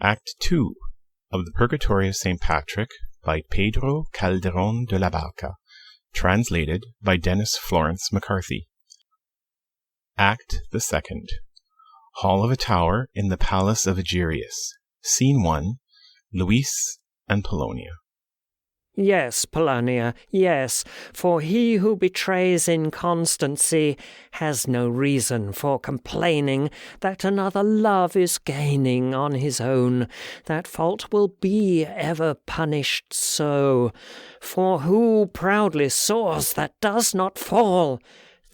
Act 2 of the Purgatory of Saint Patrick by Pedro Calderón de la Barca, translated by Denis Florence MacCarthy. Act the 2nd. Hall of a Tower in the Palace of Egerius. Scene 1. Luis and Polonia. Yes, Polonia, yes, for he who betrays inconstancy has no reason for complaining that another love is gaining on his own. That fault will be ever punished so. For who proudly soars that does not fall?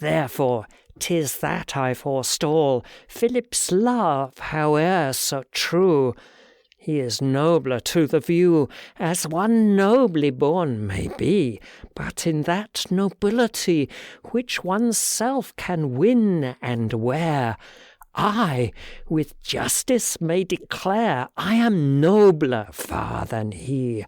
Therefore 'tis that I forestall Philip's love, howe'er so true. He is nobler to the view, as one nobly born may be, but in that nobility which one's self can win and wear, I with justice may declare I am nobler far than he.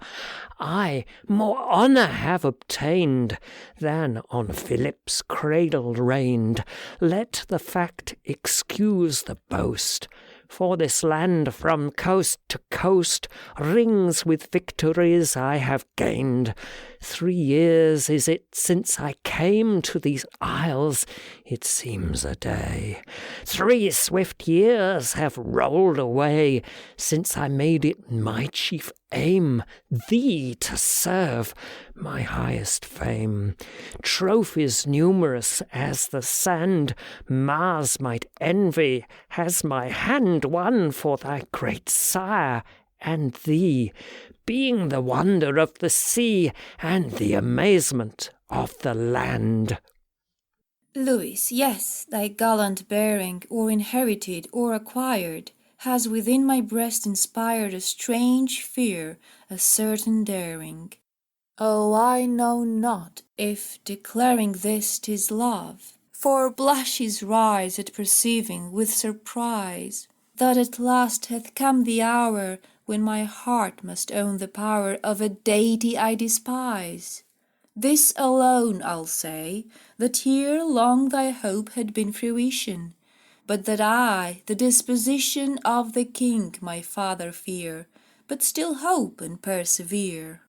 I more honour have obtained than on Philip's cradle reigned. Let the fact excuse the boast. For this land from coast to coast rings with victories I have gained. 3 years is it since I came to these isles, it seems a day. 3 swift years have rolled away since I made it my chief aim, thee to serve, my highest fame. Trophies numerous as the sand Mars might envy has my hand won for thy great sire and thee, being the wonder of the sea and the amazement of the land. Louis, yes, thy gallant bearing, or inherited or acquired, has within my breast inspired a strange fear, a certain daring. Oh, I know not if, declaring this, 'tis love, for blushes rise at perceiving with surprise that at last hath come the hour when my heart must own the power of a deity I despise. This alone I'll say, that here long thy hope had been fruition, but that I the disposition of the king my father fear, but still hope and persevere.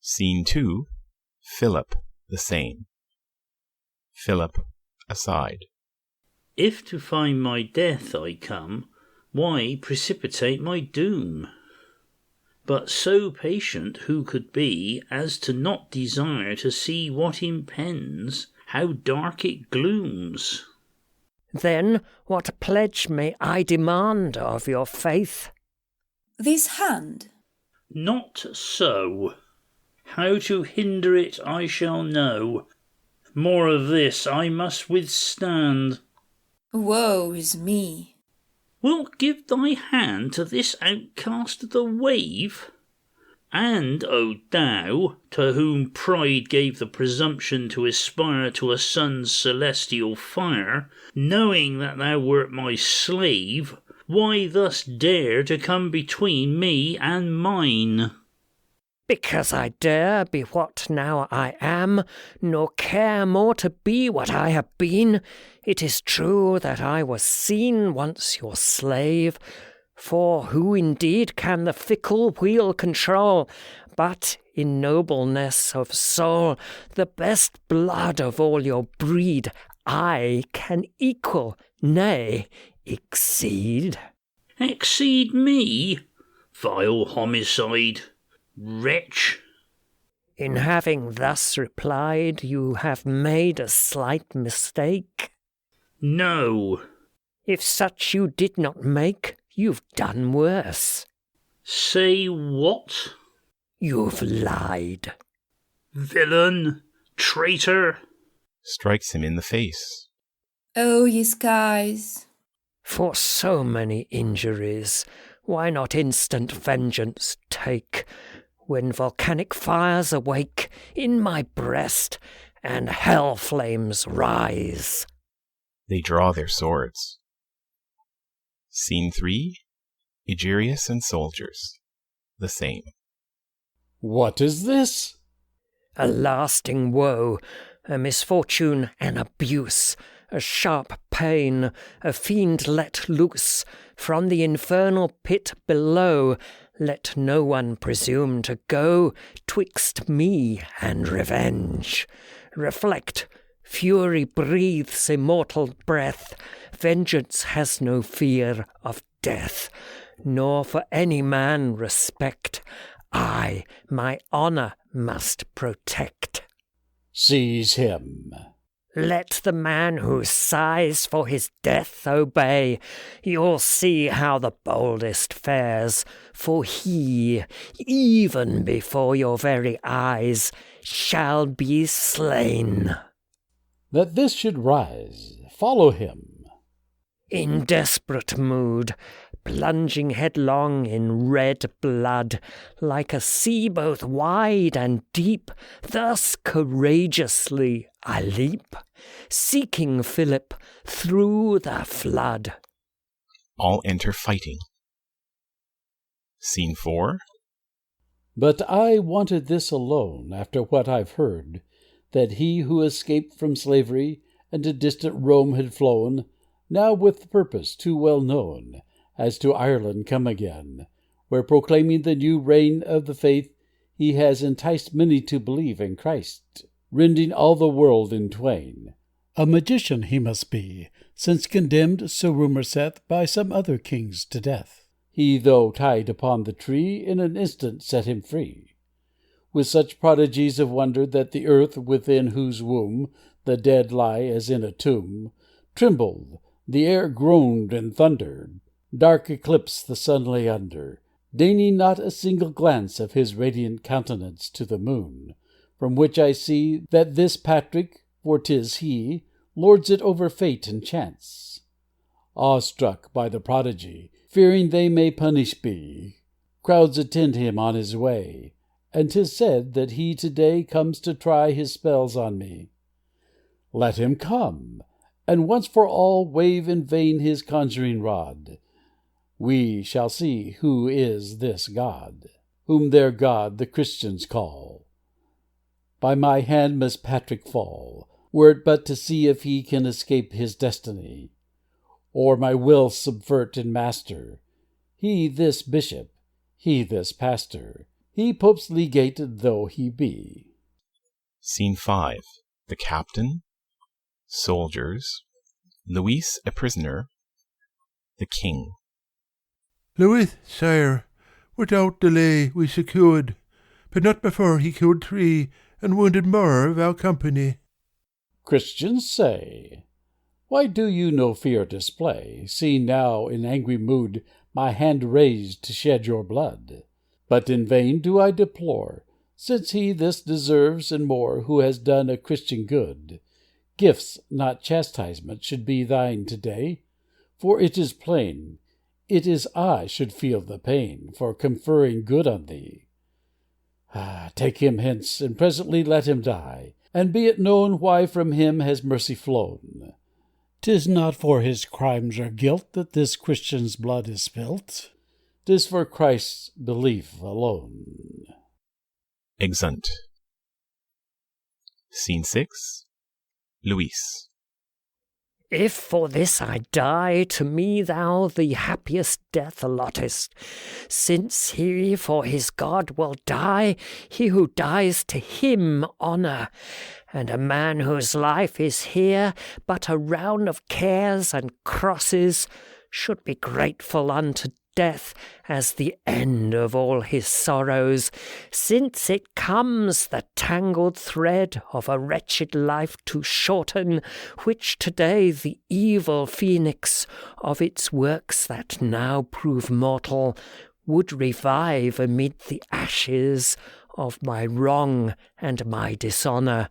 Scene 2. Philip the same. Philip aside. If to find my death I come, why precipitate my doom? But so patient who could be as to not desire to see what impends, how dark it glooms? Then what pledge may I demand of your faith? This hand. Not so. How to hinder it I shall know. More of this I must withstand. Woe is me. Wilt give thy hand to this outcast of the wave? And, O thou, to whom pride gave the presumption to aspire to a sun's celestial fire, knowing that thou wert my slave, why thus dare to come between me and mine? Because I dare be what now I am, nor care more to be what I have been. It is true that I was seen once your slave, for who indeed can the fickle wheel control? But in nobleness of soul, the best blood of all your breed, I can equal, nay, exceed. Exceed me? Vile homicide! Wretch! In having thus replied, you have made a slight mistake. No. If such you did not make, you've done worse. Say what? You've lied. Villain! Traitor! Strikes him in the face. O ye skies! For so many injuries, why not instant vengeance take, when volcanic fires awake in my breast and hell flames rise? They draw their swords. Scene 3. Egerius and soldiers. The same. What is this? A lasting woe, a misfortune, an abuse, a sharp pain, a fiend let loose from the infernal pit below. Let no one presume to go 'twixt me and revenge. Reflect, fury breathes immortal breath. Vengeance has no fear of death, nor for any man respect. I my honour must protect. Seize him. Let the man who sighs for his death obey. You'll see how the boldest fares, for he, even before your very eyes, shall be slain. That this should rise, follow him. In desperate mood, plunging headlong in red blood, like a sea both wide and deep, thus courageously I leap, seeking Philip through the flood. All enter fighting. Scene 4. But I wanted this alone, after what I've heard, that he who escaped from slavery and to distant Rome had flown, now with purpose too well known, as to Ireland come again, where proclaiming the new reign of the faith, he has enticed many to believe in Christ, rending all the world in twain. A magician he must be, since condemned, so rumour saith, by some other kings to death. He, though tied upon the tree, in an instant set him free, with such prodigies of wonder that the earth, within whose womb the dead lie as in a tomb, trembled, the air groaned and thundered, dark eclipse the sun lay under, deigning not a single glance of his radiant countenance to the moon, from which I see that this Patrick, for 'tis he, lords it over fate and chance. Awe-struck by the prodigy, fearing they may punish be, crowds attend him on his way, and 'tis said that he to-day comes to try his spells on me. Let him come, and once for all wave in vain his conjuring rod. We shall see who is this God, whom their God the Christians call. By my hand must Patrick fall, were it but to see if he can escape his destiny, or my will subvert and master. He this bishop, he this pastor, he Pope's legate though he be. Scene 5. The captain, soldiers, Luis a prisoner, the king. Louis, sire, without delay we secured, but not before he killed 3 and wounded more of our company. Christians say, why do you no fear display, seeing now in angry mood my hand raised to shed your blood? But in vain do I deplore, since he this deserves and more who has done a Christian good. Gifts, not chastisement, should be thine to-day, for it is plain it is I should feel the pain for conferring good on thee. Take him hence, and presently let him die, and be it known why from him has mercy flown. 'Tis not for his crimes or guilt that this Christian's blood is spilt. 'Tis for Christ's belief alone. Exeunt. Scene 6. Luis. If for this I die, to me thou the happiest death allottest, since he for his God will die, he who dies to him honour, and a man whose life is here but a round of cares and crosses should be grateful unto death as the end of all his sorrows, since it comes the tangled thread of a wretched life to shorten, which today the evil phoenix of its works that now prove mortal would revive amid the ashes of my wrong and my dishonour.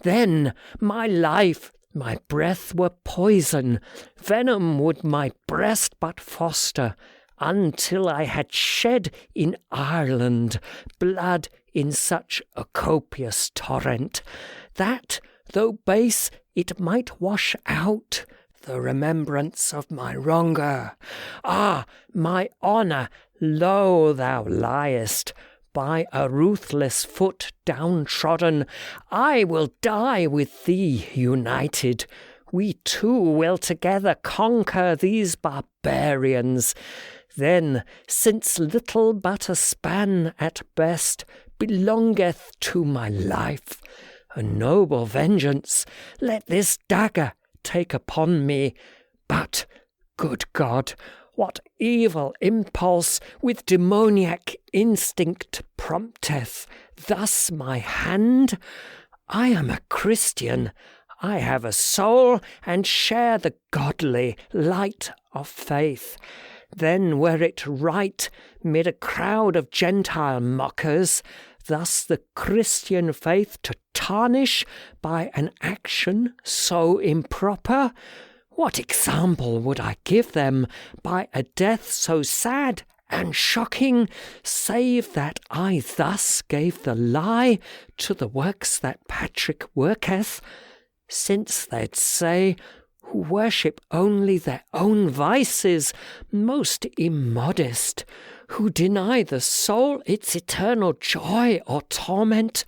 Then my life, my breath were poison, venom would my breast but foster, until I had shed in Ireland blood in such a copious torrent, that, though base, it might wash out the remembrance of my wronger. Ah, my honour, lo thou liest, by a ruthless foot downtrodden. I will die with thee united, we too will together conquer these barbarians. Then, since little but a span at best belongeth to my life, a noble vengeance let this dagger take upon me. But, good God, what evil impulse with demoniac instinct prompteth thus my hand? I am a Christian. I have a soul and share the godly light of faith. Then were it right, mid a crowd of Gentile mockers, thus the Christian faith to tarnish by an action so improper? What example would I give them by a death so sad and shocking, save that I thus gave the lie to the works that Patrick worketh? Since they'd say, who worship only their own vices, most immodest, who deny the soul its eternal joy or torment,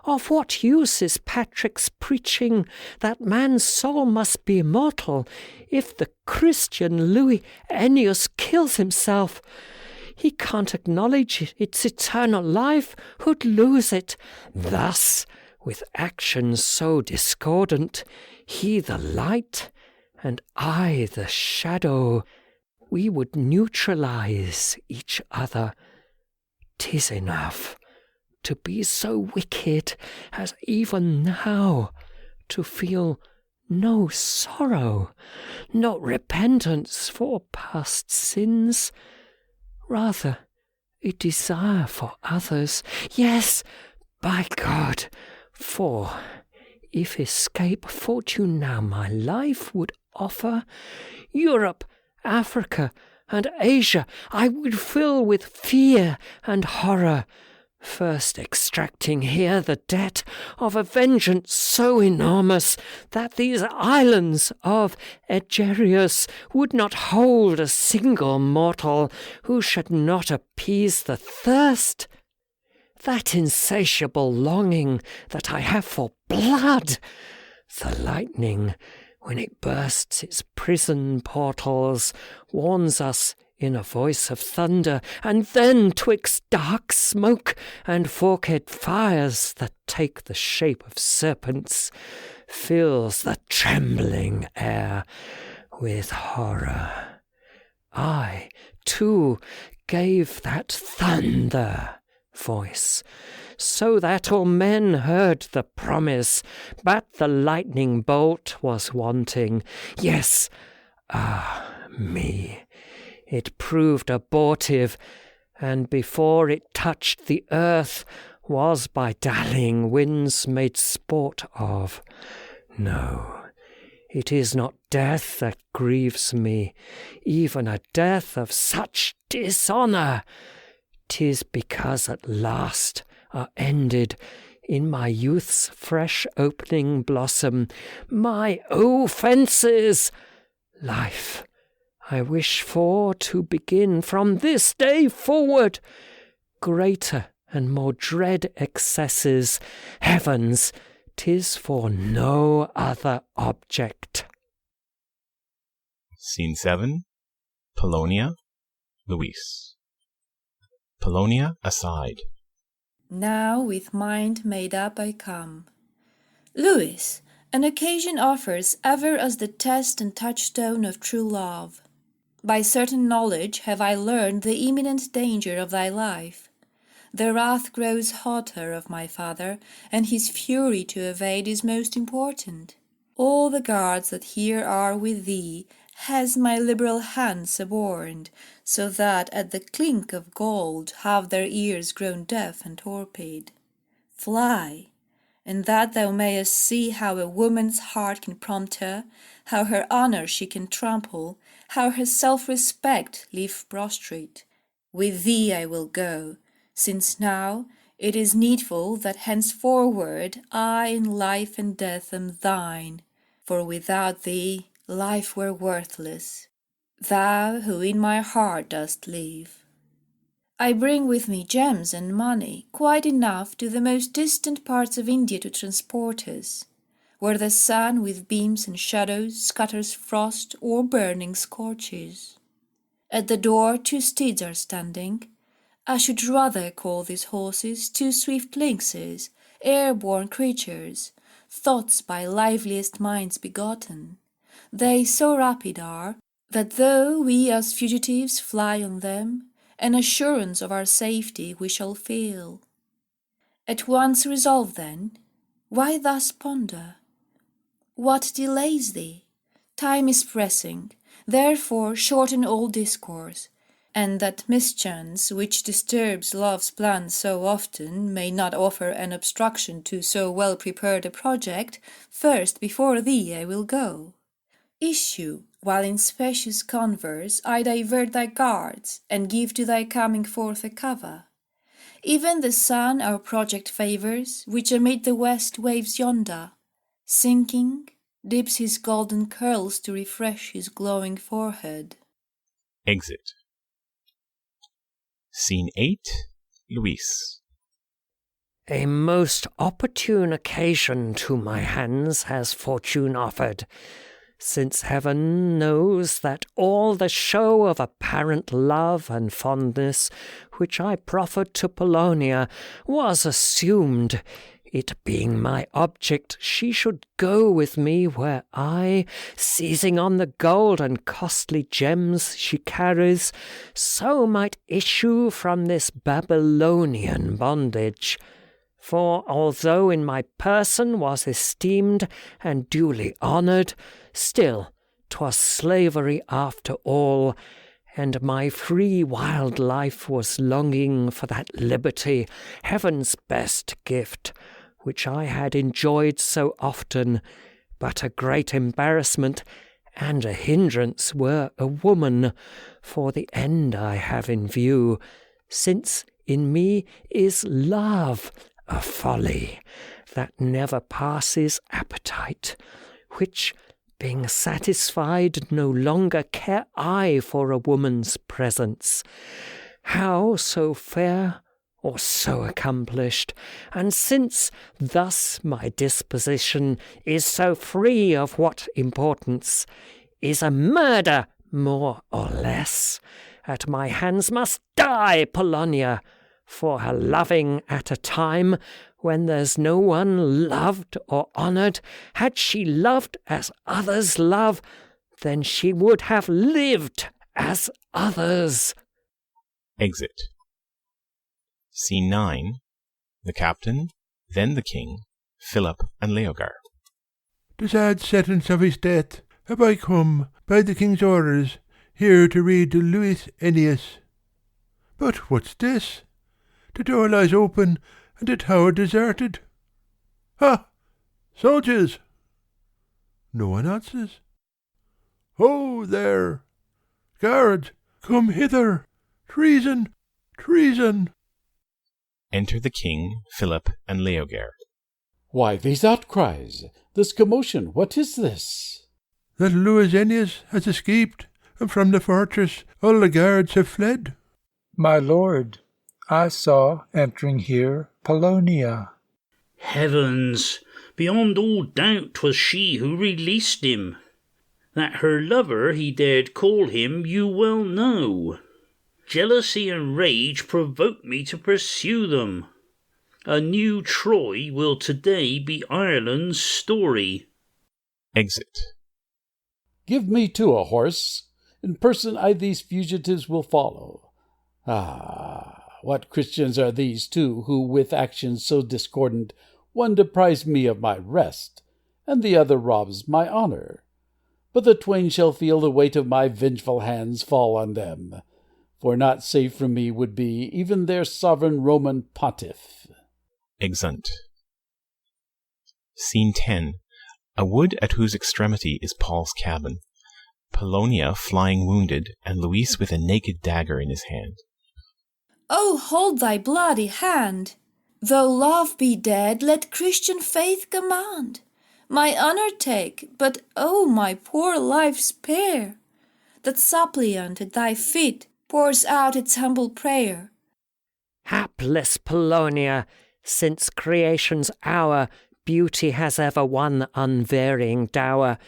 of what use is Patrick's preaching that man's soul must be immortal if the Christian Luis Enius kills himself? He can't acknowledge its eternal life, who'd lose it. Thus, with actions so discordant, he the light, and I the shadow, we would neutralize each other. 'Tis enough to be so wicked as even now to feel no sorrow, no repentance for past sins, rather a desire for others. Yes, by God, for if escape fortune now my life would offer, Europe, Africa, and Asia I would fill with fear and horror, first extracting here the debt of a vengeance so enormous that these islands of Egerius would not hold a single mortal who should not appease the thirst, that insatiable longing that I have for blood. The lightning, when it bursts its prison portals, warns us in a voice of thunder, and then twixt dark smoke and forked fires that take the shape of serpents, fills the trembling air with horror. I, too, gave that thunder voice, so that all men heard the promise, but the lightning bolt was wanting. Yes, me, it proved abortive, and before it touched the earth, was by dallying winds made sport of. No, it is not death that grieves me, even a death of such dishonour. 'Tis because at last are ended, in my youth's fresh opening blossom, my offences. Life I wish for to begin from this day forward. Greater and more dread excesses, heavens, 'tis for no other object. Scene 7. Polonia, Luis. Polonia aside. Now with mind made up I come. Luis, an occasion offers ever as the test and touchstone of true love. By certain knowledge have I learned the imminent danger of thy life. The wrath grows hotter of my father, and his fury to evade is most important. All the guards that here are with thee has my liberal hand suborned, so that at the clink of gold have their ears grown deaf and torpid. Fly, and that thou mayest see how a woman's heart can prompt her, how her honour she can trample, how her self-respect leave prostrate. With thee I will go, since now it is needful that henceforward I in life and death am thine, for without thee life were worthless, thou who in my heart dost live. I bring with me gems and money, quite enough to the most distant parts of India to transport us, where the sun with beams and shadows scatters frost or burning scorches. At the door 2 steeds are standing. I should rather call these horses 2 swift lynxes, airborne creatures, thoughts by liveliest minds begotten. They so rapid are, that though we as fugitives fly on them, an assurance of our safety we shall feel. At once resolve then, why thus ponder? What delays thee? Time is pressing, therefore shorten all discourse, and that mischance which disturbs love's plans so often may not offer an obstruction to so well prepared a project, first before thee I will go. Issue, while in specious converse I divert thy guards, and give to thy coming forth a cover. Even the sun our project favours, which amid the west waves yonder, sinking, dips his golden curls to refresh his glowing forehead. Exit. Scene 8. Luis. A most opportune occasion to my hands has fortune offered, since heaven knows that all the show of apparent love and fondness which I proffered to Polonia was assumed, it being my object she should go with me where I, seizing on the gold and costly gems she carries, so might issue from this Babylonian bondage. For although in my person was esteemed and duly honoured, still 'twas slavery after all, and my free wild life was longing for that liberty, heaven's best gift, which I had enjoyed so often, but a great embarrassment and a hindrance were a woman, for the end I have in view, since in me is love, a folly that never passes appetite, which, being satisfied, no longer care I for a woman's presence, how so fair or so accomplished, and since thus my disposition is so free of what importance is a murder more or less, at my hands must die Polonia, for her loving at a time when there's no one loved or honoured. Had she loved as others love, then she would have lived as others. Exit. Scene 9. The captain, then the king, Philip and Leogar. The sad sentence of his death have I come, by the king's orders, here to read to Luis Enius. But what's this? The door lies open, and the tower deserted. Ha! Soldiers! No one answers. Ho, there! Guards, come hither! Treason! Treason! Enter the king, Philip, and Leogar. Why these outcries? This commotion, what is this? That Luis Enius has escaped, and from the fortress all the guards have fled. My lord, I saw, entering here, Polonia. Heavens! Beyond all doubt 'twas she who released him. That her lover he dared call him you well know. Jealousy and rage provoke me to pursue them. A new Troy will today be Ireland's story. Exit. Give me too a horse. In person I these fugitives will follow. Ah, what Christians are these two, who with actions so discordant, one deprives me of my rest, and the other robs my honour. But the twain shall feel the weight of my vengeful hands fall on them, for not safe from me would be even their sovereign Roman pontiff. Exeunt. Scene 10. A wood at whose extremity is Paul's cabin. Polonia flying wounded, and Luis with a naked dagger in his hand. Oh, hold thy bloody hand! Though love be dead, let Christian faith command. My honour take, but oh, my poor life spare! That suppliant at thy feet pours out its humble prayer. Hapless Polonia, since creation's hour beauty has ever one unvarying dower.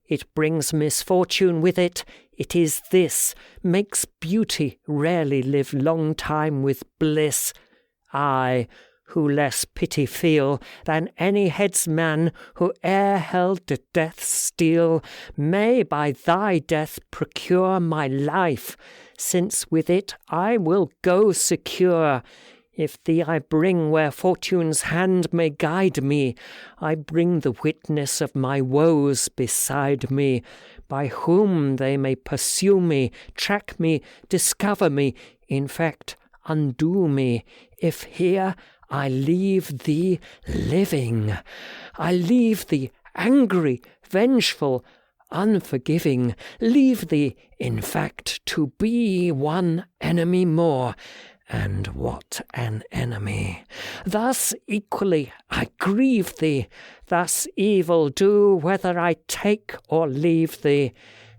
It brings misfortune with it. It is this, makes beauty rarely live long time with bliss. I, who less pity feel than any headsman who e'er held to death's steel, may by thy death procure my life, since with it I will go secure. If thee I bring where fortune's hand may guide me, I bring the witness of my woes beside me, by whom they may pursue me, track me, discover me, in fact, undo me, if here I leave thee living. I leave thee angry, vengeful, unforgiving, leave thee, in fact, to be one enemy more. And what an enemy! Thus equally I grieve thee, thus evil do whether I take or leave thee.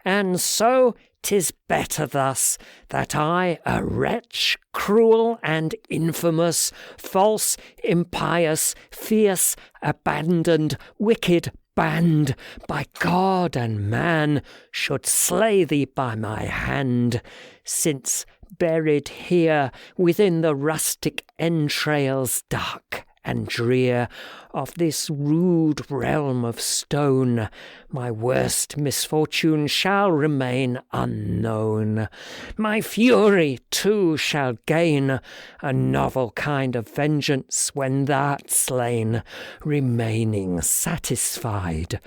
And so 'tis better thus, that I, a wretch, cruel and infamous, false, impious, fierce, abandoned, wicked, banned, by God and man, should slay thee by my hand, since buried here within the rustic entrails dark and drear of this rude realm of stone, my worst misfortune shall remain unknown. My fury, too, shall gain a novel kind of vengeance when thou'rt slain, remaining satisfied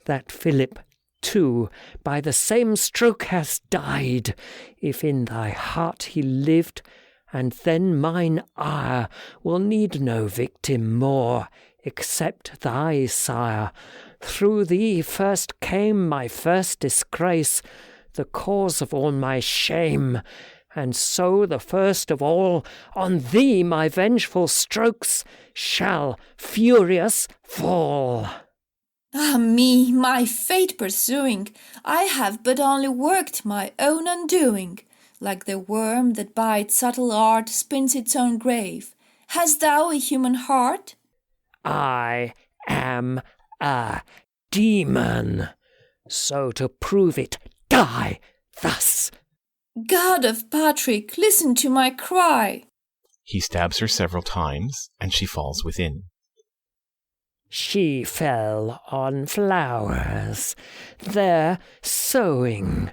that Philip too by the same stroke has died, if in thy heart he lived, and then mine ire will need no victim more, except thy sire. Through thee first came my first disgrace, the cause of all my shame, and so the first of all on thee my vengeful strokes shall furious fall. Ah me, my fate pursuing, I have but only worked my own undoing, like the worm that by its subtle art spins its own grave. Hast thou a human heart? I am a demon, so to prove it, die thus. God of Patrick, listen to my cry. He stabs her several times, and she falls within. She fell on flowers, there sowing,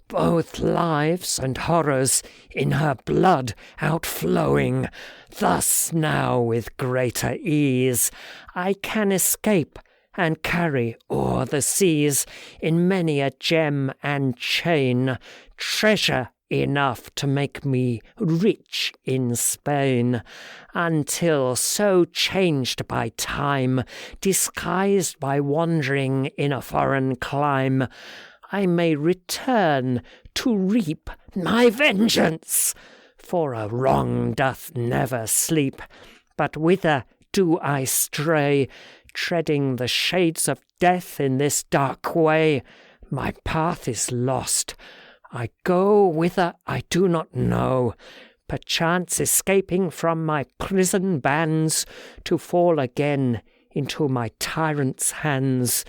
both lives and horrors in her blood outflowing. Thus now with greater ease I can escape and carry o'er the seas in many a gem and chain, treasure enough to make me rich in Spain, until so changed by time, disguised by wandering in a foreign clime, I may return to reap my vengeance. For a wrong doth never sleep, but whither do I stray, treading the shades of death in this dark way? My path is lost. I go whither I do not know, perchance escaping from my prison bands, to fall again into my tyrant's hands.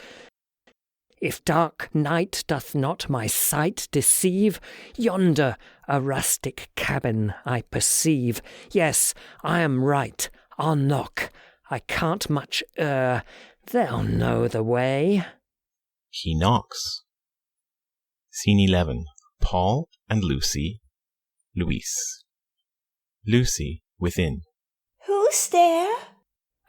If dark night doth not my sight deceive, yonder a rustic cabin I perceive. Yes, I am right, I'll knock, I can't much err, they'll know the way. He knocks. Scene 11. Paul and Lucy. Luis. Lucy within. Who's there?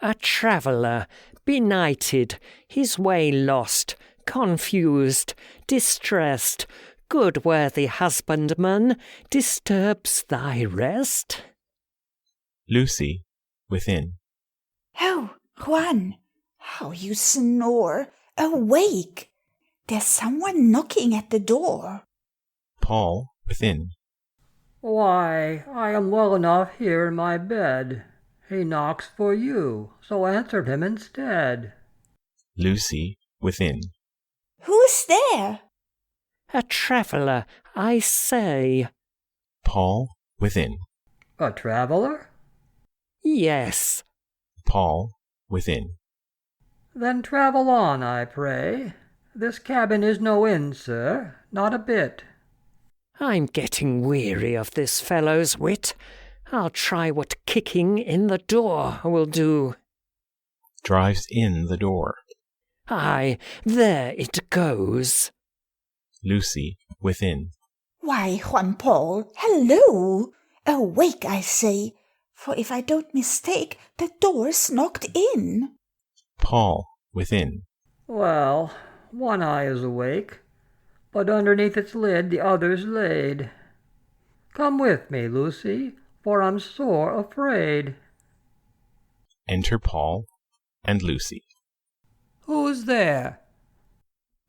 A traveller, benighted, his way lost, confused, distressed, good worthy husbandman, disturbs thy rest? Lucy within. Oh, Juan, how you snore! Awake! There's someone knocking at the door. Paul within. Why, I am well enough here in my bed. He knocks for you, so answered him instead. Lucy within. Who's there? A traveller, I say. Paul within. A traveller? Yes. Paul within. Then travel on, I pray. This cabin is no inn, sir, not a bit. I'm getting weary of this fellow's wit. I'll try what kicking in the door will do. Drives in the door. Aye, there it goes. Lucy, within. Why, Juan Paul, hello! Awake, I say, for if I don't mistake, the door's knocked in. Paul, within. Well, one eye is awake, but underneath its lid the other's laid. Come with me, Lucy, for I'm sore afraid. Enter Paul and Lucy. Who's there?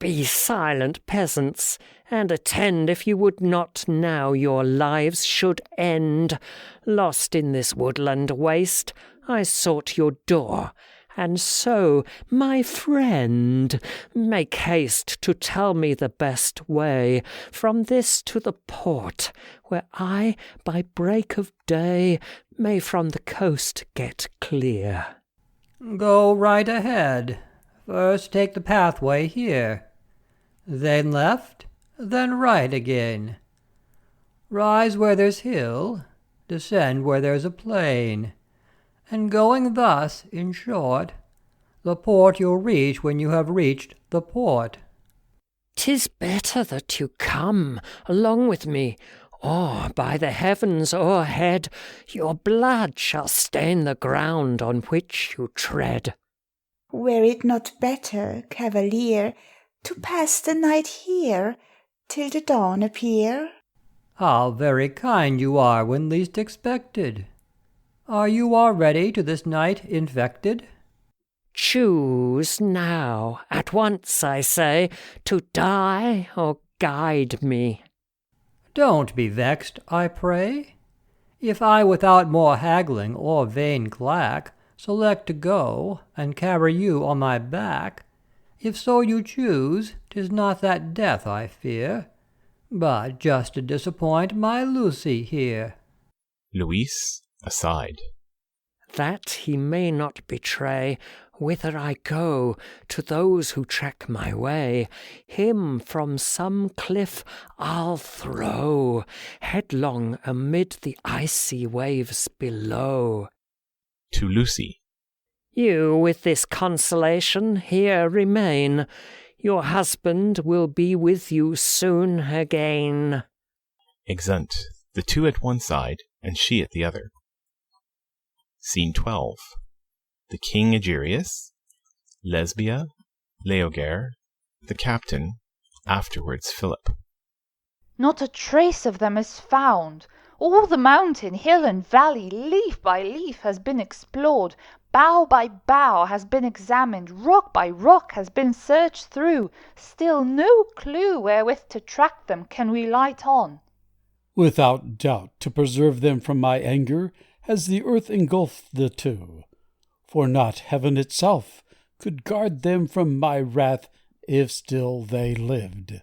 Be silent, peasants, and attend if you would not now your lives should end. Lost in this woodland waste, I sought your door, and so, my friend, make haste to tell me the best way from this to the port, where I, by break of day, may from the coast get clear. Go right ahead. First take the pathway here, then left, then right again. Rise where there's hill, descend where there's a plain, and going thus, in short, the port you'll reach when you have reached the port. 'Tis better that you come along with me, or by the heavens o'erhead, your blood shall stain the ground on which you tread. Were it not better, cavalier, to pass the night here, till the dawn appear? How very kind you are when least expected. Are you already to this night infected? Choose now, at once, I say, to die or guide me. Don't be vexed, I pray. If I without more haggling or vain clack select to go and carry you on my back, if so you choose, 'tis not that death I fear, but just to disappoint my Lucy here. Luis, aside. That he may not betray whither I go to those who track my way, him from some cliff I'll throw headlong amid the icy waves below. To Lucy. You with this consolation here remain. Your husband will be with you soon again. Exeunt, the two at one side, and she at the other. Scene 12. The King Egerius, Lesbia, Leogaire, the captain, afterwards Philip. Not a trace of them is found. All the mountain, hill, and valley, leaf by leaf, has been explored, bough by bough has been examined, rock by rock has been searched through. Still no clue wherewith to track them can we light on. Without doubt, to preserve them from my anger, has the earth engulfed the two. For not heaven itself could guard them from my wrath if still they lived.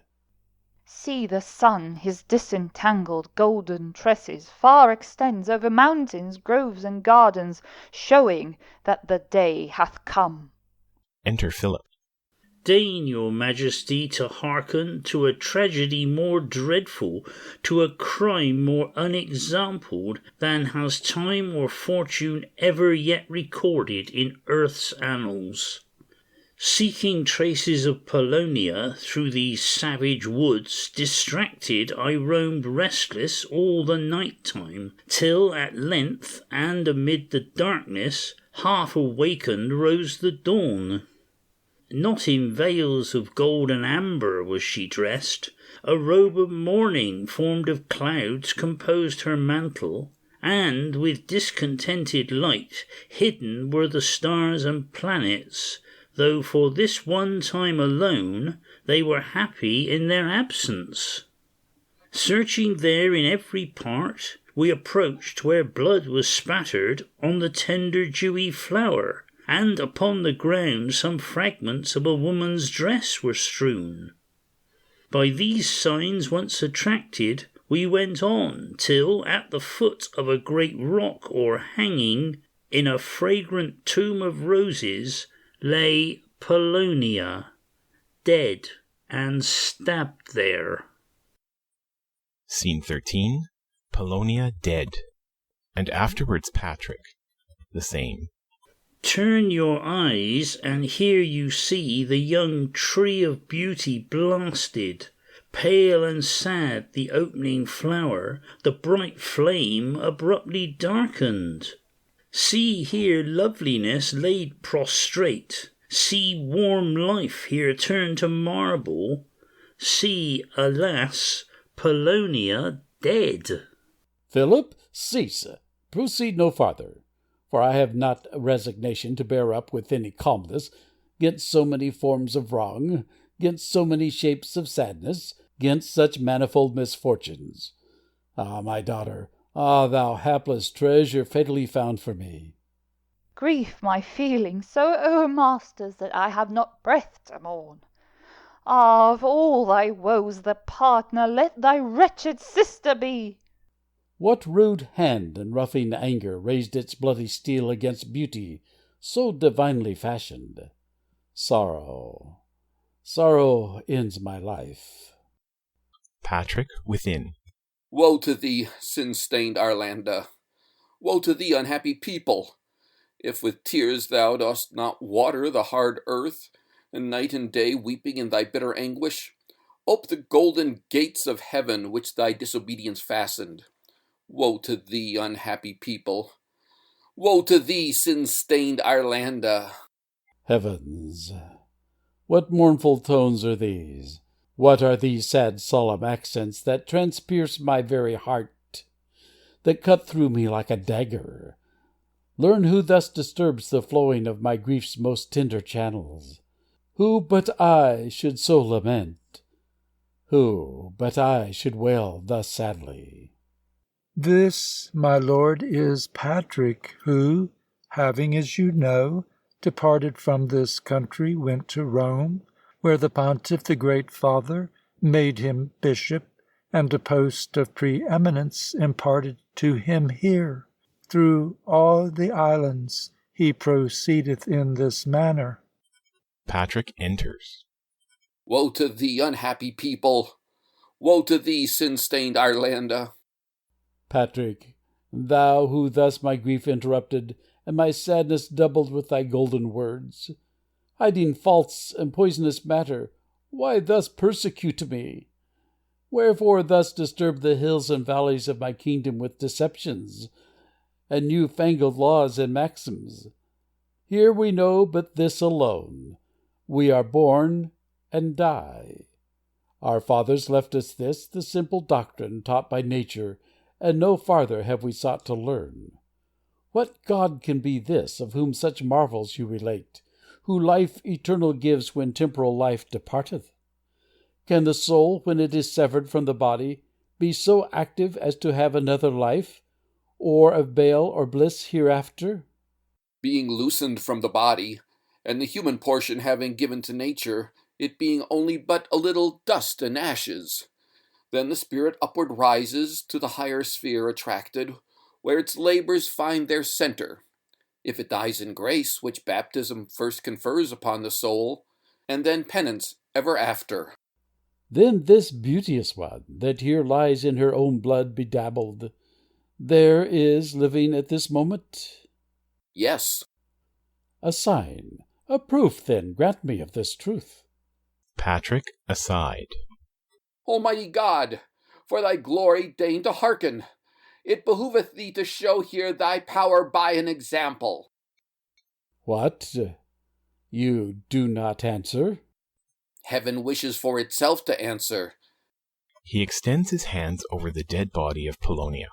See, the sun, his disentangled golden tresses, far extends over mountains, groves, and gardens, showing that the day hath come. Enter Philip. Deign your majesty to hearken to a tragedy more dreadful, to a crime more unexampled than has time or fortune ever yet recorded in earth's annals. Seeking traces of Polonia through these savage woods, distracted I roamed restless all the night time, till at length, and amid the darkness, half awakened rose the dawn. Not in veils of gold and amber was she dressed, a robe of mourning formed of clouds composed her mantle, and with discontented light hidden were the stars and planets, though for this one time alone they were happy in their absence. Searching there in every part, we approached where blood was spattered on the tender dewy flower, and upon the ground some fragments of a woman's dress were strewn. By these signs once attracted, we went on, till at the foot of a great rock o'erhanging, in a fragrant tomb of roses, lay Polonia, dead and stabbed there. Scene 13. Polonia dead, and afterwards Patrick, the same. Turn your eyes, and here you see the young tree of beauty blasted, pale and sad the opening flower, the bright flame abruptly darkened. See here loveliness laid prostrate, see warm life here turned to marble, see, alas, Polonia dead. Philip, cease. Proceed no farther. For I have not resignation to bear up with any calmness 'gainst so many forms of wrong, 'gainst so many shapes of sadness, 'gainst such manifold misfortunes. Ah, my daughter, ah, thou hapless treasure fatally found for me. Grief my feelings so o'ermasters that I have not breath to mourn. Ah, of all thy woes the partner let thy wretched sister be. What rude hand in roughing anger raised its bloody steel against beauty so divinely fashioned? Sorrow, sorrow ends my life. Patrick within. Woe to thee, sin-stained Arlanda! Woe to thee, unhappy people! If with tears thou dost not water the hard earth, and night and day weeping in thy bitter anguish, ope the golden gates of heaven which thy disobedience fastened. Woe to thee, unhappy people! Woe to thee, sin-stained Arlanda! Heavens, what mournful tones are these? What are these sad solemn accents that transpierce my very heart, that cut through me like a dagger? Learn who thus disturbs the flowing of my grief's most tender channels. Who but I should so lament? Who but I should wail thus sadly? This, my lord, is Patrick, who, having, as you know, departed from this country, went to Rome, where the pontiff, the great father, made him bishop, and a post of preeminence imparted to him here. Through all the islands he proceedeth in this manner. Patrick enters. Woe to thee, unhappy people! Woe to thee, sin-stained Arlanda! Patrick, thou who thus my grief interrupted, and my sadness doubled with thy golden words, hiding false and poisonous matter, why thus persecute me? Wherefore thus disturb the hills and valleys of my kingdom with deceptions and new-fangled laws and maxims? Here we know but this alone: we are born and die. Our fathers left us this, the simple doctrine taught by nature, and no farther have we sought to learn. What God can be this, of whom such marvels you relate, who life eternal gives when temporal life departeth? Can the soul, when it is severed from the body, be so active as to have another life, or of bale or bliss hereafter? Being loosened from the body, and the human portion having given to nature, it being only but a little dust and ashes, then the spirit upward rises to the higher sphere attracted, where its labors find their center, if it dies in grace, which baptism first confers upon the soul, and then penance ever after. Then this beauteous one, that here lies in her own blood bedabbled, there is living at this moment? Yes. A sign, a proof, then, grant me of this truth. Patrick aside. Almighty God, for thy glory deign to hearken. It behoveth thee to show here thy power by an example. What? You do not answer? Heaven wishes for itself to answer. He extends his hands over the dead body of Polonia.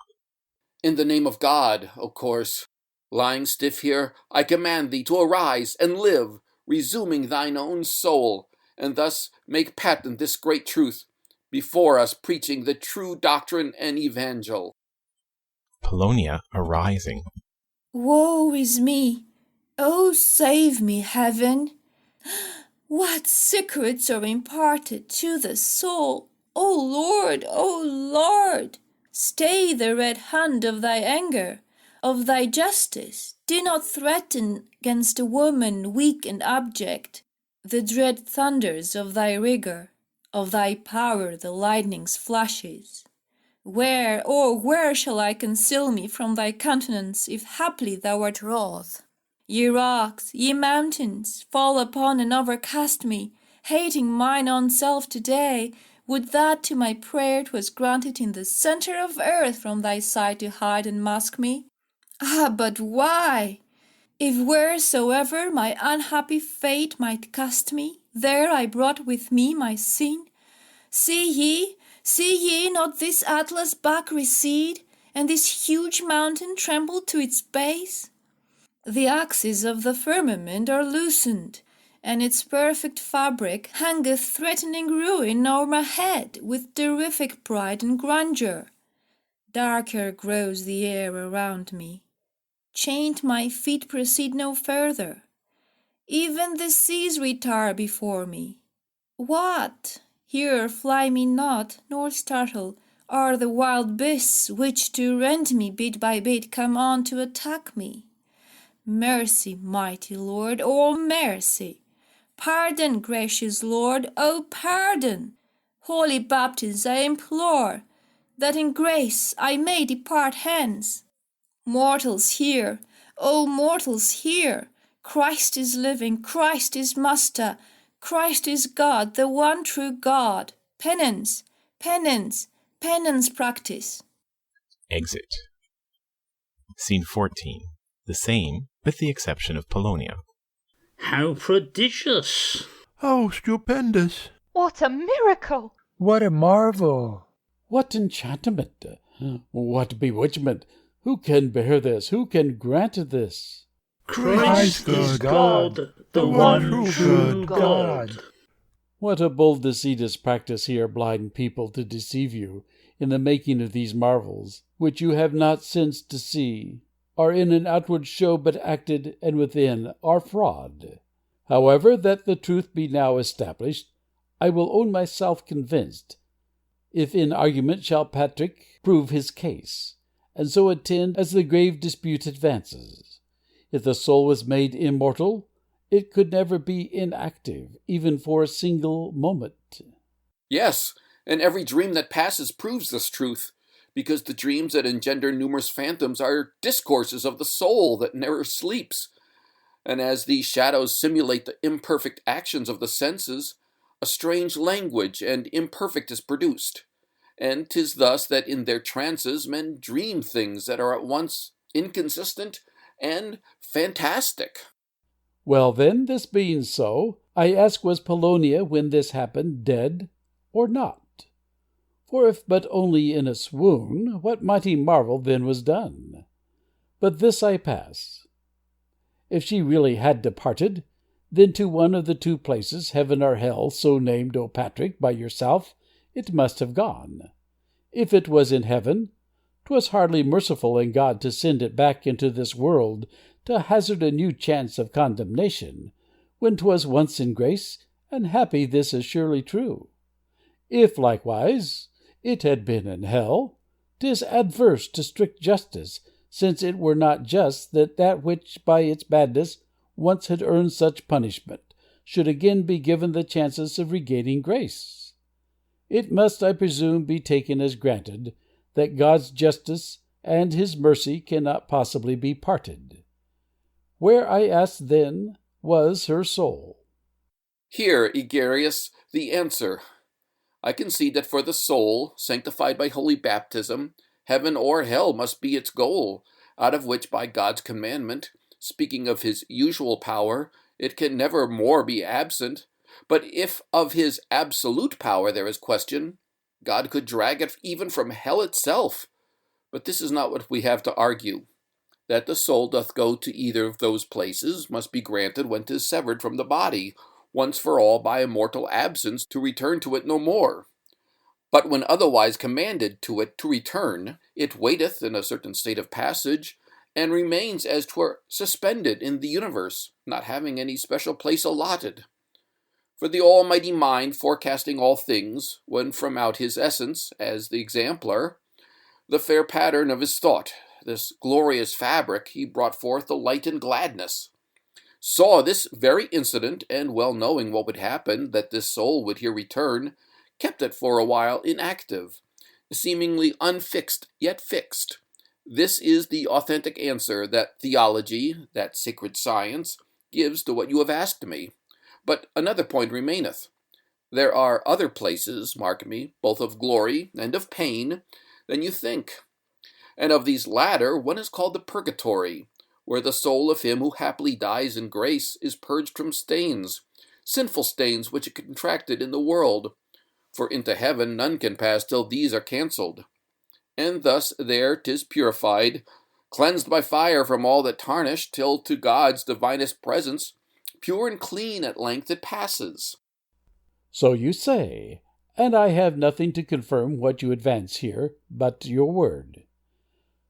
In the name of God, of course. Lying stiff here, I command thee to arise and live, resuming thine own soul, and thus make patent this great truth, before us preaching the true doctrine and evangel. Polonia arising. Woe is me! Oh, save me, heaven! What secrets are imparted to the soul? O Lord, O Lord! Stay the red hand of thy anger, of thy justice. Do not threaten against a woman weak and abject. the dread thunders of thy rigour, of thy power the lightning's flashes. Where, oh, where shall I conceal me from thy countenance, if haply thou art wroth? Ye rocks, ye mountains, fall upon and overcast me, hating mine own self today. Would that to my prayer 'twas granted in the centre of earth from thy sight to hide and mask me. Ah, but why? If wheresoever my unhappy fate might cast me, there I brought with me my sin. See ye not this Atlas back recede, and this huge mountain tremble to its base? The axes of the firmament are loosened, and its perfect fabric hangeth threatening ruin o'er my head with terrific pride and grandeur. Darker grows the air around me. Chained my feet proceed no further. Even the seas retire before me. What? Here fly me not, nor startle, are the wild beasts which to rend me bit by bit come on to attack me. Mercy, mighty Lord, oh mercy! Pardon, gracious Lord, oh pardon! Holy Baptist, I implore, that in grace I may depart hence. Mortals hear, oh mortals hear! Christ is living, Christ is Master, Christ is God, the one true God. Penance, penance, penance practice. Exit. Scene 14. The same, with the exception of Polonia. How prodigious! How stupendous! What a miracle! What a marvel! What enchantment! What bewitchment! Who can bear this? Who can grant this? Christ is God, the one true God. What a bold deceit is practised here, blind people, to deceive you in the making of these marvels, which you have not sense to see, are in an outward show but acted, and within are fraud. However, that the truth be now established, I will own myself convinced, if in argument shall Patrick prove his case, and so attend as the grave dispute advances. If the soul was made immortal, it could never be inactive, even for a single moment. Yes, and every dream that passes proves this truth, because the dreams that engender numerous phantoms are discourses of the soul that never sleeps. And as these shadows simulate the imperfect actions of the senses, a strange language and imperfect is produced. And 'tis thus that in their trances men dream things that are at once inconsistent and fantastic. Well then, this being so, I ask, was Polonia, when this happened, dead or not? For if but only in a swoon, what mighty marvel then was done? But this I pass. If she really had departed, then to one of the two places, heaven or hell, so named, O Patrick, by yourself, it must have gone. If it was in heaven, 'twas hardly merciful in God to send it back into this world to hazard a new chance of condemnation, when 'twas once in grace, and happy this is surely true. If, likewise, it had been in hell, 'tis adverse to strict justice, since it were not just that that which by its badness once had earned such punishment should again be given the chances of regaining grace. It must, I presume, be taken as granted that God's justice and his mercy cannot possibly be parted. Where, I ask then, was her soul? Here, Egarius, the answer. I concede that for the soul, sanctified by holy baptism, heaven or hell must be its goal, out of which by God's commandment, speaking of his usual power, it can never more be absent. But if of his absolute power there is question, God could drag it even from hell itself. But this is not what we have to argue. That the soul doth go to either of those places must be granted when 'tis severed from the body, once for all by a mortal absence, to return to it no more. But when otherwise commanded to it to return, it waiteth in a certain state of passage, and remains as 'twere suspended in the universe, not having any special place allotted. For the almighty mind, forecasting all things, when from out his essence, as the exemplar, the fair pattern of his thought, this glorious fabric, he brought forth the light and gladness. saw this very incident, and well knowing what would happen, that this soul would here return, kept it for a while inactive, seemingly unfixed yet fixed. This is the authentic answer that theology, that sacred science, gives to what you have asked me. But another point remaineth. There are other places, mark me, both of glory and of pain, than you think. And of these latter, one is called the Purgatory, where the soul of him who happily dies in grace is purged from stains, sinful stains which it contracted in the world. For into heaven none can pass till these are cancelled. And thus there 'tis purified, cleansed by fire from all that tarnish, till to God's divinest presence, pure and clean at length it passes. So you say, and I have nothing to confirm what you advance here but your word.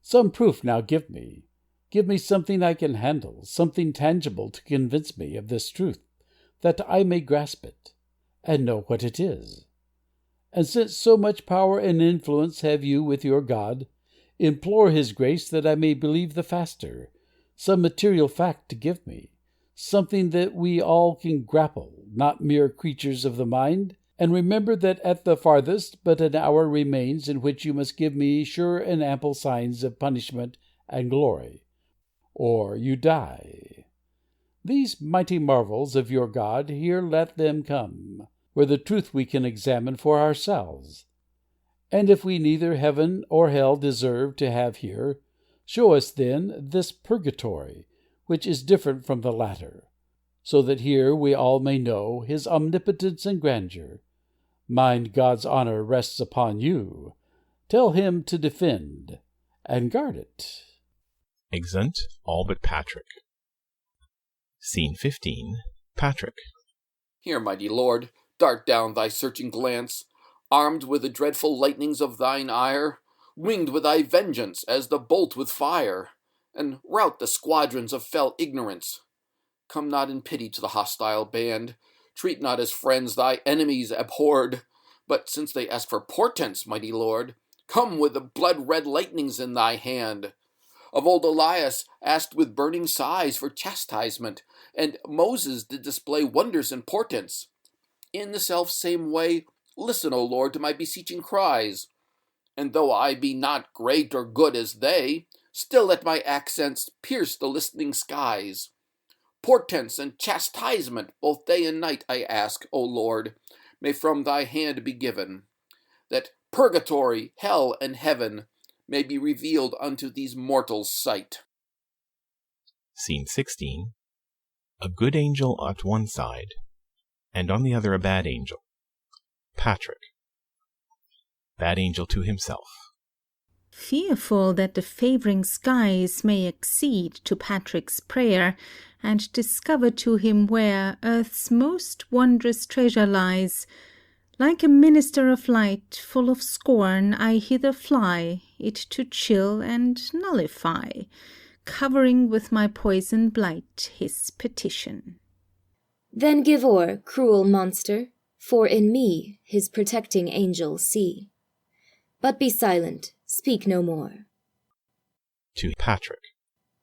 Some proof now give me. Give me something I can handle, something tangible to convince me of this truth, that I may grasp it, and know what it is. And since so much power and influence have you with your God, implore His grace that I may believe the faster, some material fact to give me, something that we all can grapple, not mere creatures of the mind, and remember that at the farthest but an hour remains in which you must give me sure and ample signs of punishment and glory, or you die. These mighty marvels of your God, here let them come, where the truth we can examine for ourselves. And if we neither heaven or hell deserve to have here, show us then this purgatory, which is different from the latter, so that here we all may know His omnipotence and grandeur. Mind God's honor rests upon you. Tell Him to defend and guard it. Exeunt all but Patrick. Scene 15. Patrick. Here, mighty Lord, dart down thy searching glance, armed with the dreadful lightnings of thine ire, winged with thy vengeance as the bolt with fire, and rout the squadrons of fell ignorance. Come not in pity to the hostile band, treat not as friends thy enemies abhorred, but since they ask for portents, mighty Lord, come with the blood-red lightnings in thy hand. Of old Elias asked with burning sighs for chastisement, and Moses did display wonders and portents. In the self-same way, listen, O Lord, to my beseeching cries. And though I be not great or good as they, still let my accents pierce the listening skies. Portents and chastisement, both day and night, I ask, O Lord, may from thy hand be given, that purgatory, hell, and heaven may be revealed unto these mortals' sight. Scene 16. A good angel at one side, and on the other a bad angel. Patrick. Bad angel to himself. Fearful that the favouring skies may accede to Patrick's prayer, and discover to him where earth's most wondrous treasure lies, like a minister of light, full of scorn, I hither fly, it to chill and nullify, covering with my poison blight his petition. Then give o'er, cruel monster, for in me his protecting angel see. But be silent, speak no more. To Patrick.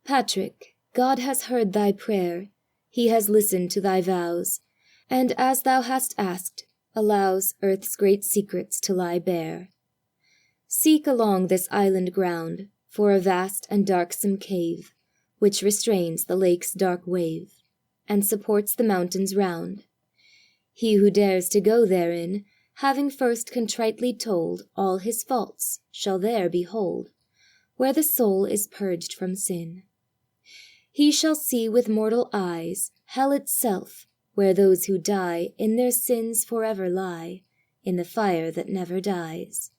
Patrick, God has heard thy prayer, He has listened to thy vows, and as thou hast asked, allows earth's great secrets to lie bare. Seek along this island ground for a vast and darksome cave, which restrains the lake's dark wave, and supports the mountains round. He who dares to go therein, having first contritely told all his faults, shall there behold, where the soul is purged from sin. He shall see with mortal eyes hell itself, where those who die in their sins forever lie, in the fire that never dies.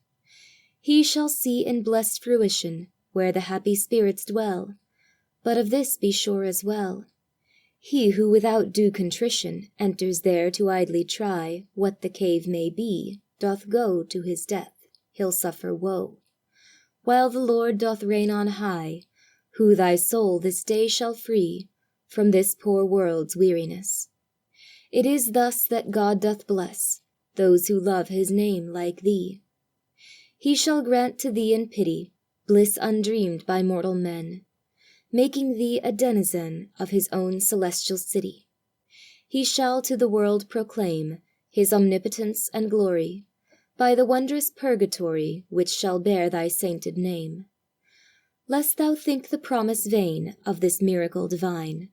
He shall see in blessed fruition where the happy spirits dwell, but of this be sure as well, he who without due contrition enters there to idly try what the cave may be, doth go to his death, he'll suffer woe, while the Lord doth reign on high, who thy soul this day shall free from this poor world's weariness. It is thus that God doth bless those who love his name like thee. He shall grant to thee in pity bliss undreamed by mortal men, making thee a denizen of his own celestial city. He shall to the world proclaim his omnipotence and glory, by the wondrous purgatory which shall bear thy sainted name. Lest thou think the promise vain of this miracle divine,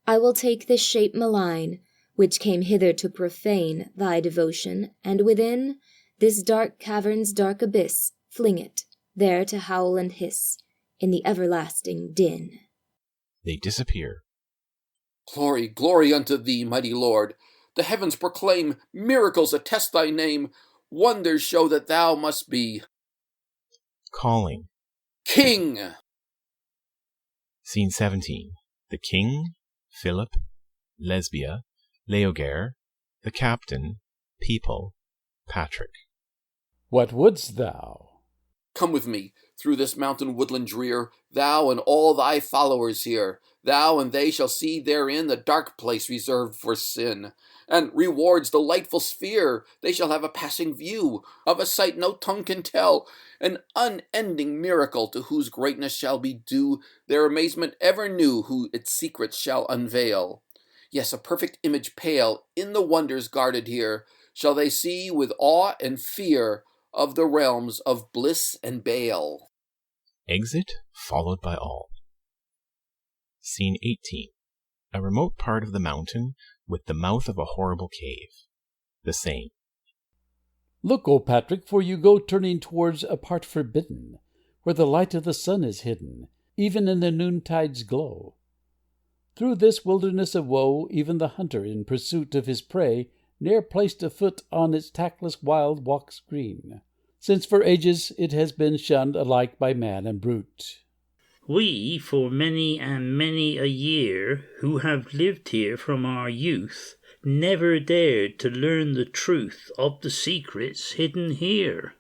I will take this shape malign, which came hither to profane thy devotion, and within this dark cavern's dark abyss fling it, there to howl and hiss, in the everlasting din. They disappear. Glory, glory unto thee, mighty Lord! The heavens proclaim, miracles attest thy name, wonders show that thou must be Calling. King! Scene 17. The King, Philip, Lesbia, Leogaire, the Captain, People, Patrick. What wouldst thou? Come with me, through this mountain woodland drear, thou and all thy followers here. Thou and they shall see therein the dark place reserved for sin, and rewards delightful sphere. They shall have a passing view of a sight no tongue can tell, an unending miracle to whose greatness shall be due their amazement ever new, who its secrets shall unveil. Yes, a perfect image pale in the wonders guarded here shall they see with awe and fear of the realms of bliss and bale. Exit followed by all. Scene 18. A remote part of the mountain with the mouth of a horrible cave. The same. Look, O Patrick, for you go turning towards a part forbidden, where the light of the sun is hidden, even in the noontide's glow. Through this wilderness of woe, even the hunter, in pursuit of his prey, ne'er placed a foot on its trackless wild walks green, since for ages it has been shunned alike by man and brute. We, for many and many a year, who have lived here from our youth, never dared to learn the truth of the secrets hidden here.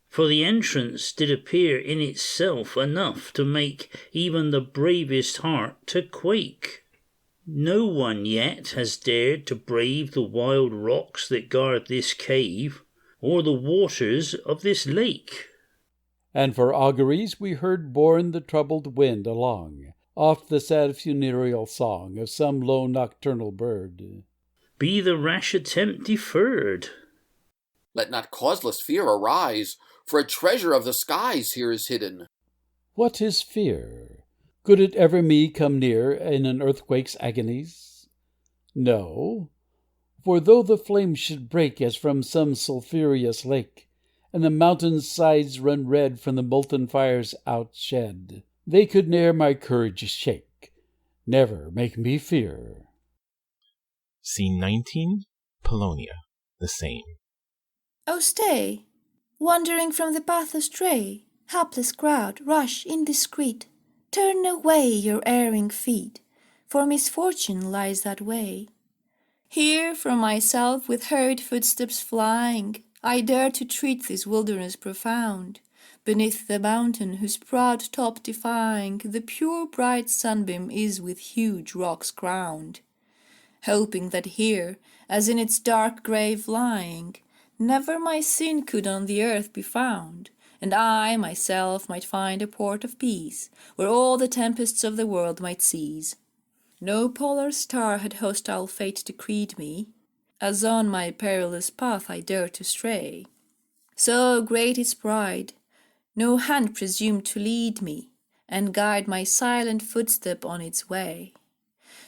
For the entrance did appear in itself enough to make even the bravest heart to quake. No one yet has dared to brave the wild rocks that guard this cave, or the waters of this lake. And for auguries we heard borne the troubled wind along, oft the sad funereal song of some low nocturnal bird. Be the rash attempt deferred. Let not causeless fear arise, for a treasure of the skies here is hidden. What is fear? Could it ever me come near in an earthquake's agonies? No, for though the flames should break as from some sulphureous lake, and the mountain's sides run red from the molten fires outshed, they could ne'er my courage shake, never make me fear. Scene 19. Polonia. The same. Oh, stay! Wandering from the path astray, hapless crowd, rush indiscreet. Turn away your erring feet, for misfortune lies that way. Here from myself with hurried footsteps flying, I dare to tread this wilderness profound, beneath the mountain whose proud top defying the pure bright sunbeam is with huge rocks crowned, hoping that here, as in its dark grave lying, never my sin could on the earth be found, and I myself might find a port of peace, where all the tempests of the world might cease. No polar star had hostile fate decreed me, as on my perilous path I dare to stray. So great is pride, no hand presumed to lead me, and guide my silent footstep on its way.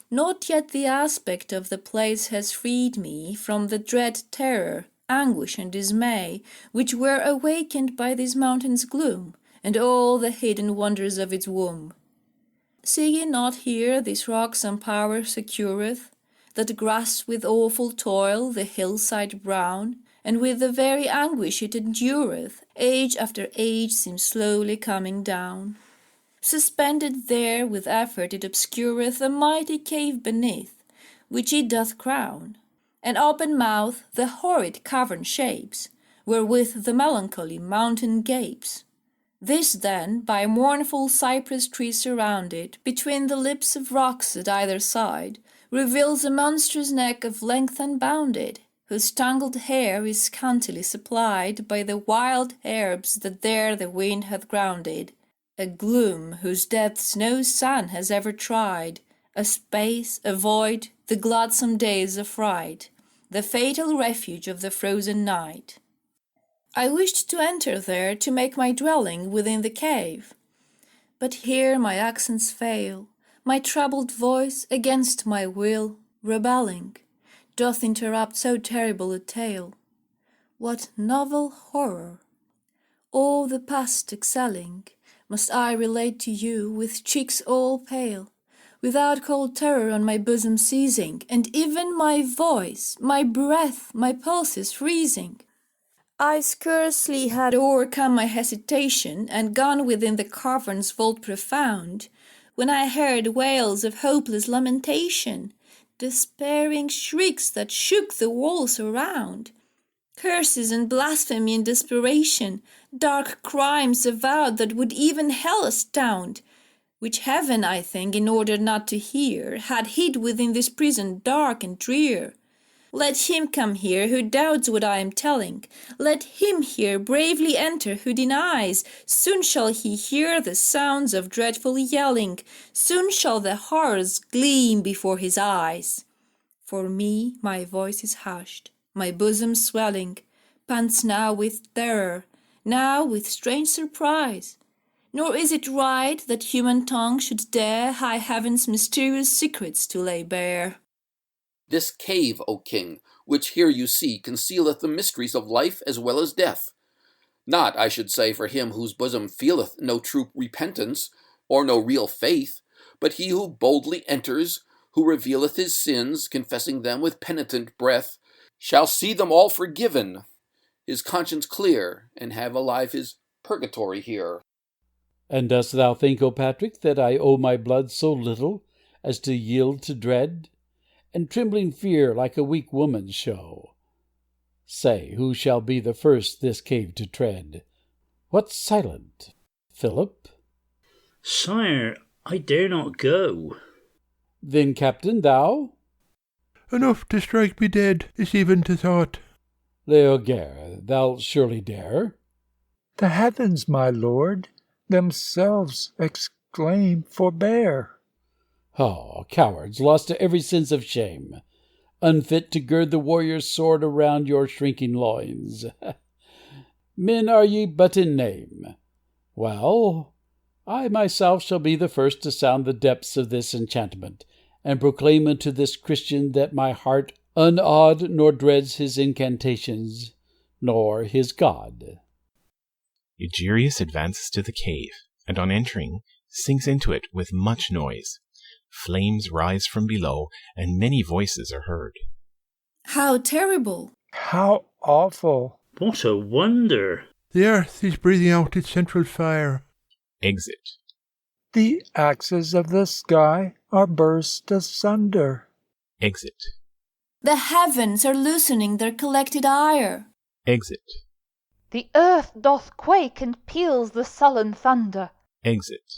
Not yet the aspect of the place has freed me from the dread terror, anguish, and dismay, which were awakened by this mountain's gloom, and all the hidden wonders of its womb. See ye not here this rock some power secureth, that grasps with awful toil the hillside brown, and with the very anguish it endureth, age after age seems slowly coming down. Suspended there with effort it obscureth a mighty cave beneath, which it doth crown. An open mouth the horrid cavern shapes, wherewith the melancholy mountain gapes. This then, by mournful cypress trees surrounded, between the lips of rocks at either side, reveals a monstrous neck of length unbounded, whose tangled hair is scantily supplied by the wild herbs that there the wind hath grounded, a gloom whose depths no sun has ever tried, a space, a void, the gladsome days of fright, the fatal refuge of the frozen night. I wished to enter there to make my dwelling within the cave, but here my accents fail, my troubled voice against my will, rebelling, doth interrupt so terrible a tale. What novel horror! All the past excelling, must I relate to you with cheeks all pale, without cold terror on my bosom seizing, and even my voice, my breath, my pulses freezing? I scarcely had overcome my hesitation, and gone within the cavern's vault profound, when I heard wails of hopeless lamentation, despairing shrieks that shook the walls around, curses and blasphemy and desperation, dark crimes avowed that would even hell astound, which heaven, I think, in order not to hear, had hid within this prison dark and drear. Let him come here who doubts what I am telling. Let him here bravely enter who denies. Soon shall he hear the sounds of dreadful yelling. Soon shall the horrors gleam before his eyes. For me, my voice is hushed, my bosom swelling, pants now with terror, now with strange surprise. Nor is it right that human tongue should dare high heaven's mysterious secrets to lay bare. This cave, O king, which here you see, concealeth the mysteries of life as well as death. Not, I should say, for him whose bosom feeleth no true repentance, or no real faith, but he who boldly enters, who revealeth his sins, confessing them with penitent breath, shall see them all forgiven, his conscience clear, and have alive his purgatory here. And dost thou think, O Patrick, that I owe my blood so little as to yield to dread, and trembling fear like a weak woman show? Say, who shall be the first this cave to tread? What's silent, Philip? Sire, I dare not go. Then, Captain, thou? Enough to strike me dead is even to thought. Leogaire, thou'lt surely dare? The heavens, my lord, themselves exclaim, forbear. Oh, cowards, lost to every sense of shame, unfit to gird the warrior's sword around your shrinking loins. Men are ye but in name. Well, I myself shall be the first to sound the depths of this enchantment, and proclaim unto this Christian that my heart unawed nor dreads his incantations, nor his God. Egerius advances to the cave, and on entering, sinks into it with much noise. Flames rise from below, and many voices are heard. How terrible! How awful! What a wonder! The earth is breathing out its central fire. Exit. The axes of the sky are burst asunder. Exit. The heavens are loosening their collected ire. Exit. The earth doth quake and peals the sullen thunder. Exit.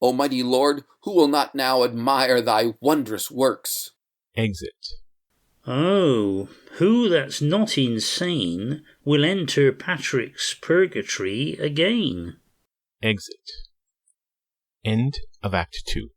O mighty Lord, who will not now admire thy wondrous works? Exit. Oh, who that's not insane will enter Patrick's purgatory again? Exit. End of Act 2.